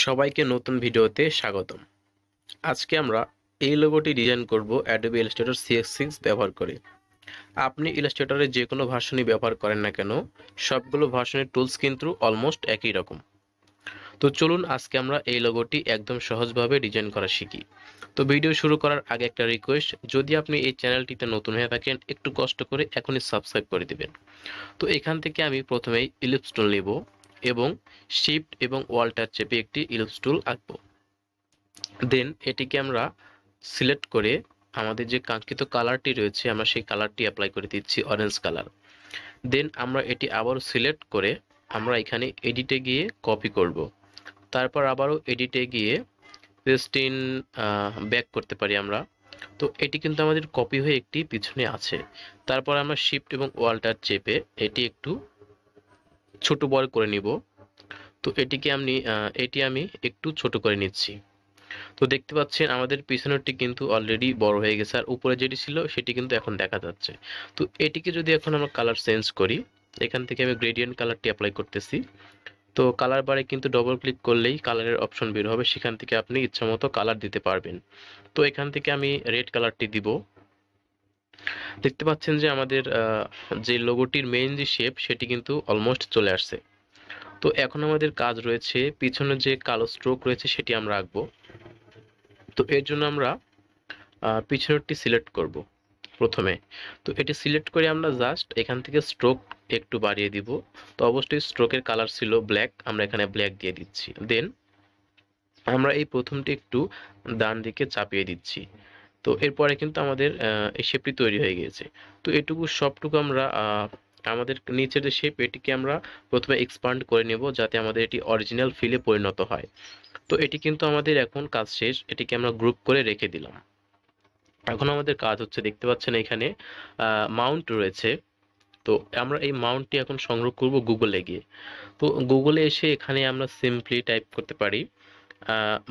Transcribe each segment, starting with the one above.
সবাইকে নতুন ভিডিওতে স্বাগতম। আজকে আমরা এই লোগোটি ডিজাইন করব অ্যাডোবি ইলাস্ট্রেটর CX6 ব্যবহার করে। আপনি ইলাস্ট্রেটরের যে কোনো ভার্সনই ব্যবহার করেন না কেন, সবগুলো ভার্সনের টুলস কিন্তু অলমোস্ট একই রকম। তো চলুন আজকে আমরা এই লোগোটি একদম সহজভাবে ডিজাইন করা শিখি। তো ভিডিও শুরু করার আগে একটা রিকোয়েস্ট, যদি আপনি এই চ্যানেলটিতে নতুন হয়ে থাকেন একটু কষ্ট করে এখনই সাবস্ক্রাইব করে দিবেন। তো এখান থেকে আমি প্রথমেই ইলিপস টুল নিব এবং শিফট এবং ওয়াল্টার চেপে একটি ইলিপস টুল আঁকবো। দেন এটিকে আমরা সিলেক্ট করে আমাদের যে কাঙ্ক্ষিত কালারটি রয়েছে আমরা সেই কালারটি অ্যাপ্লাই করে দিচ্ছি অরেঞ্জ কালার। দেন আমরা এটি আবারও সিলেক্ট করে আমরা এখানে এডিটে গিয়ে কপি করব। তারপর আবারও এডিটে গিয়ে পেস্ট ইন ব্যাক করতে পারি আমরা। তো এটি কিন্তু আমাদের কপি হয়ে একটি পিছনে আছে। তারপর আমরা শিফট এবং ওয়াল্টার চেপে এটি একটু ছোট বড় করে নিব। তো এটি আমি একটু ছোট করে নিচ্ছি। তো দেখতে পাচ্ছেন আমাদের পিছনেরটি কিন্তু অলরেডি বড় হয়ে গেছে, আর উপরে যেটি ছিল সেটি কিন্তু এখন দেখা যাচ্ছে। তো এটিকে যদি এখন আমরা কালার চেঞ্জ করি, এখান থেকে আমি গ্রেডিয়েন্ট কালারটি অ্যাপ্লাই করতেছি। তো কালার বারে কিন্তু ডবল ক্লিক করলেই কালারের অপশন বের হবে, সেখান থেকে আপনি ইচ্ছামতো কালার দিতে পারবেন। তো এখান থেকে আমি রেড কালারটি দিব। দেখতে পাচ্ছেন যে আমাদের যে লোগোটির মেইন যে শেপ সেটি কিন্তু অলমোস্ট চলে আসছে। তো এখন আমাদের কাজ রয়েছে পিছনে যে কালো স্ট্রোক রয়েছে সেটি আমরা আঁকবো। তো এর জন্য আমরা পিছনেরটি সিলেক্ট করব প্রথমে। তো এটি সিলেক্ট করে আমরা জাস্ট এখান থেকে স্ট্রোক একটু বাড়িয়ে দিব। তো অবশ্যই স্ট্রোকের কালার ছিল ব্ল্যাক, আমরা এখানে ব্ল্যাক দিয়ে দিচ্ছি। দেন আমরা এই প্রথমটি একটু ডান দিকে চাপিয়ে দিচ্ছি। তো এরপরে কিন্তু আমাদের এই শেপটি তৈরি হয়ে গিয়েছে। তো এটুকু সবটুকু আমরা আমাদের নিচের যে শেপ এটিকে আমরা প্রথমে এক্সপান্ড করে নেব, যাতে আমাদের এটি অরিজিনাল ফিলে পরিণত হয়। তো এটি কিন্তু আমাদের এখন কাজ শেষ, এটিকে আমরা গ্রুপ করে রেখে দিলাম। এখন আমাদের কাজ হচ্ছে, দেখতে পাচ্ছেন এখানে মাউন্ট রয়েছে। তো আমরা এই মাউন্টটি এখন সংগ্রহ করব গুগলে গিয়ে। তো গুগলে এসে এখানে আমরা সিম্পলি টাইপ করতে পারি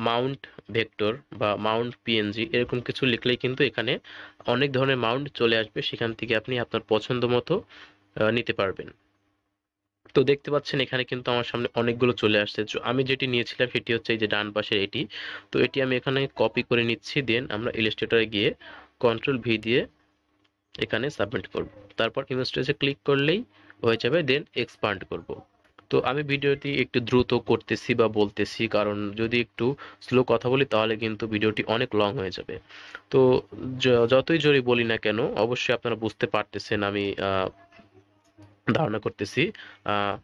মাউন্ট ভেক্টর বা মাউন্ট পিএনজি, এরকম কিছু লিখলেই কিন্তু এখানে অনেক ধরনের মাউন্ট চলে আসবে, সেখান থেকে আপনি আপনার পছন্দ মতো নিতে পারবেন। তো দেখতে পাচ্ছেন এখানে কিন্তু আমার সামনে অনেকগুলো চলে আসছে। আমি যেটি নিয়েছিলাম সেটি হচ্ছে এই যে ডান পাশের এটি। তো এটি আমি এখানে কপি করে নিচ্ছি। দেন আমরা ইলাস্ট্রেটরে গিয়ে কন্ট্রোল-V দিয়ে এখানে সাবমিট করব। তারপর ইমেজ ট্রেসে ক্লিক করলেই হয়ে যাবে। দেন এক্সপান্ড করব। তো আমি ভিডিওটি একটু দ্রুত করতেছি বা বলতেছি, কারণ যদি একটু স্লো কথা বলি তাহলে কিন্তু ভিডিওটি অনেক লং হয়ে যাবে। তো যতই জোরে বলি না কেন অবশ্যই আপনারা বুঝতে পারতেছেন আমি ধারণা করতেছি। আহ,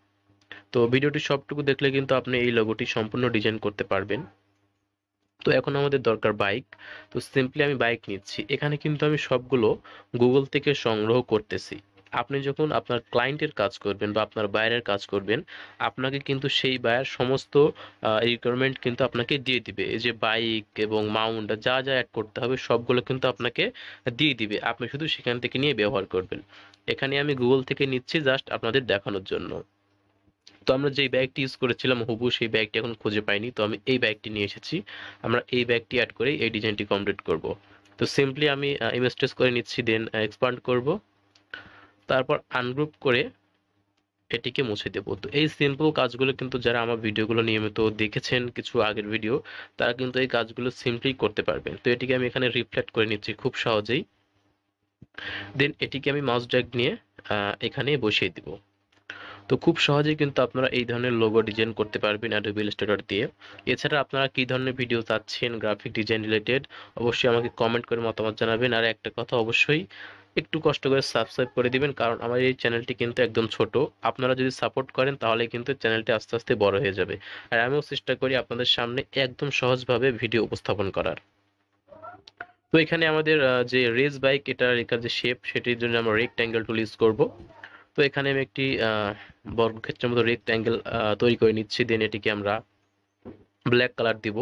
তো ভিডিওটি সবটুকু দেখলে কিন্তু আপনি এই লোগোটি সম্পূর্ণ ডিজাইন করতে পারবেন। তো এখন আমাদের দরকার বাইক। তো সিম্পলি আমি বাইক নিচ্ছি। এখানে কিন্তু আমি সবগুলো গুগল থেকে সংগ্রহ করতেছি। আপনি যখন আপনার ক্লায়েন্টের কাজ করবেন বা আপনার বায়ারের কাজ করবেন, আপনাকে কিন্তু সেই বায়ার সমস্ত রিকোয়ারমেন্ট কিন্তু আপনাকে দিয়ে দিবে। এই যে বাইক এবং মাউন্ট যা যা অ্যাড করতে হবে সবগুলো কিন্তু আপনাকে দিয়ে দিবে, আপনি শুধু সেখান থেকে নিয়ে ব্যবহার করবেন। এখানে আমি গুগল থেকে নিচ্ছি জাস্ট আপনাদের দেখানোর জন্য। তো আমরা যেই ব্যাগটি ইউজ করেছিলাম হুবহু সেই ব্যাগটি এখন খুঁজে পাইনি, তো আমি এই ব্যাগটি নিয়ে এসেছি। আমরা এই ব্যাগটি অ্যাড করে এই ডিজাইনটি কমপ্লিট করব। তো সিম্পলি আমি ইমেজ ট্রেস করে নিচ্ছি, দেন এক্সপান্ড করব। তারপর আনগ্রুপ করে এটিকে মুছে দেব। তো এই সিম্পল কাজগুলো কিন্তু যারা আমার ভিডিওগুলো নিয়মিত দেখেছেন কিছু আগের ভিডিও, তারা কিন্তু এই কাজগুলো সিম্পলি করতে পারবেন। তো এটিকে আমি এখানে রিফ্লেক্ট করে নিচ্ছি খুব সহজেই। দেন এটিকে আমি মাউস ড্র্যাগ নিয়ে এখানে বসিয়ে দিব। তো খুব সহজেই কিন্তু আপনারা এই ধরনের লোগো ডিজাইন করতে পারবেন অ্যাডোবি ইলাস্ট্রেটর দিয়ে। এছাড়া আপনারা কি ধরনের ভিডিও চাচ্ছেন গ্রাফিক ডিজাইন রিলেটেড, অবশ্যই আমাকে কমেন্ট করে মতামত জানাবেন। আর একটা কথা, অবশ্যই একটু কষ্ট করে সাবস্ক্রাইব করে দিবেন, কারণ আমার এই চ্যানেলটি কিন্তু একদম ছোট। আপনারা যদি সাপোর্ট করেন তাহলে কিন্তু চ্যানেলটি আস্তে আস্তে বড় হয়ে যাবে। আর আমিও চেষ্টা করি আপনাদের সামনে একদম সহজভাবে ভিডিও উপস্থাপন করার। তো এখানে আমাদের যে রেস বাইক এটার এখানে যে শেপ সেটির জন্য আমরা রেক্ট্যাঙ্গেল টুল ইউজ করব। তো এখানে আমি একটি বর্গক্ষেত্রের মতো রেক্ট্যাঙ্গেল তৈরি করে নিচ্ছি। দেন এটিকে আমরা ব্ল্যাক কালার দিব।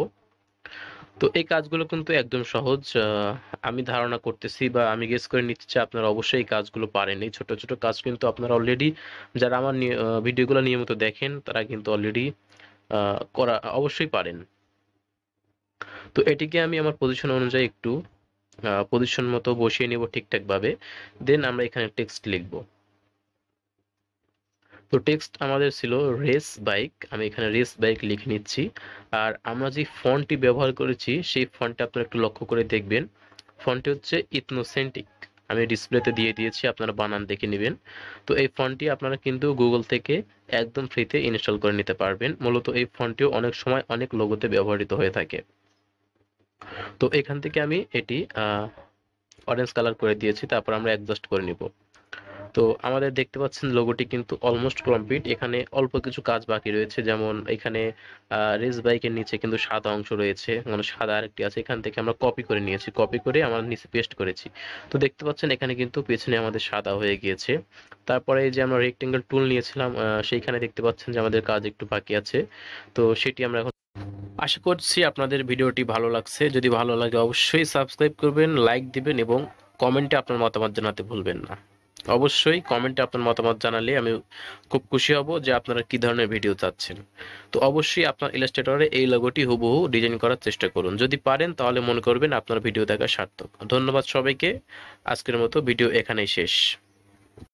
তো এই কাজগুলো কিন্তু একদম সহজ। আমি ধারণা করতেছি বা আমি গেস করে নিচ্ছি যে আপনারা অবশ্যই এই কাজগুলো পারেন। এই ছোট ছোট কাজ কিন্তু আপনারা অলরেডি, যারা আমার ভিডিওগুলো নিয়মিত দেখেন তারা কিন্তু অলরেডি করা অবশ্যই পারেন। তো এটিকে আমি আমার পজিশন অনুযায়ী একটু পজিশন মতো বসিয়ে নেব ঠিকঠাক ভাবে। দেন আমরা এখানে টেক্সট লিখব। তো টেক্সট আমাদের ছিল রেস বাইক, আমি এখানে রেস বাইক লিখে নিচ্ছি। আর আমরা যে ফন্টটি ব্যবহার করেছি সেই ফন্টটা আপনারা একটু লক্ষ্য করে দেখবেন, ফন্টটি হচ্ছে ইথনোসেন্টিক। আমি ডিসপ্লেতে দিয়ে দিয়েছি, আপনারা বানান দেখে নেবেন। তো এই ফন্টটি আপনারা কিন্তু গুগল থেকে একদম ফ্রিতে ইনস্টল করে নিতে পারবেন। মূলত এই ফন্টটিও অনেক সময় অনেক লোগোতে ব্যবহৃত হয়ে থাকে। তো এখান থেকে আমি এটি অরেঞ্জ কালার করে দিয়েছি, তারপর আমরা অ্যাডজাস্ট করে নিব। তো আমাদের দেখতে পাচ্ছেন লোগোটি কিন্তু অলমোস্ট কমপ্লিট। এখানে অল্প কিছু কাজ বাকি রয়েছে, যেমন এখানে রেস বাইকের নিচে কিন্তু সাদা অংশ রয়েছে, মানে সাদা আরেকটি আছে, এখান থেকে আমরা কপি করে নিয়েছি, কপি করে আমরা নিচে পেস্ট করেছি। তো দেখতে পাচ্ছেন এখানে কিন্তু পেছনে আমাদের সাদা হয়ে গিয়েছে। তারপরে এই যে আমরা রেক্টেঙ্গেল টুল নিয়েছিলাম, সেইখানে দেখতে পাচ্ছেন যে আমাদের কাজ একটু বাকি আছে। তো সেটি আমরা এখন, আশা করছি আপনাদের ভিডিওটি ভালো লাগছে। যদি ভালো লাগে অবশ্যই সাবস্ক্রাইব করবেন, লাইক দিবেন এবং কমেন্টে আপনার মতামত জানাতে ভুলবেন না। অবশ্যই কমেন্টে আপনার মতামত জানালে আমি খুব খুশি হব যে আপনারা কি ধরনের ভিডিও চাচ্ছেন। তো অবশ্যই আপনার ইলাস্ট্রেটরে এই লোগোটি হুবহু ডিজাইন করার চেষ্টা করুন। যদি পারেন তাহলে মনে করবেন আপনার ভিডিও দেখা সার্থক। ধন্যবাদ সবাইকে। আজকের মতো ভিডিও এখানেই শেষ।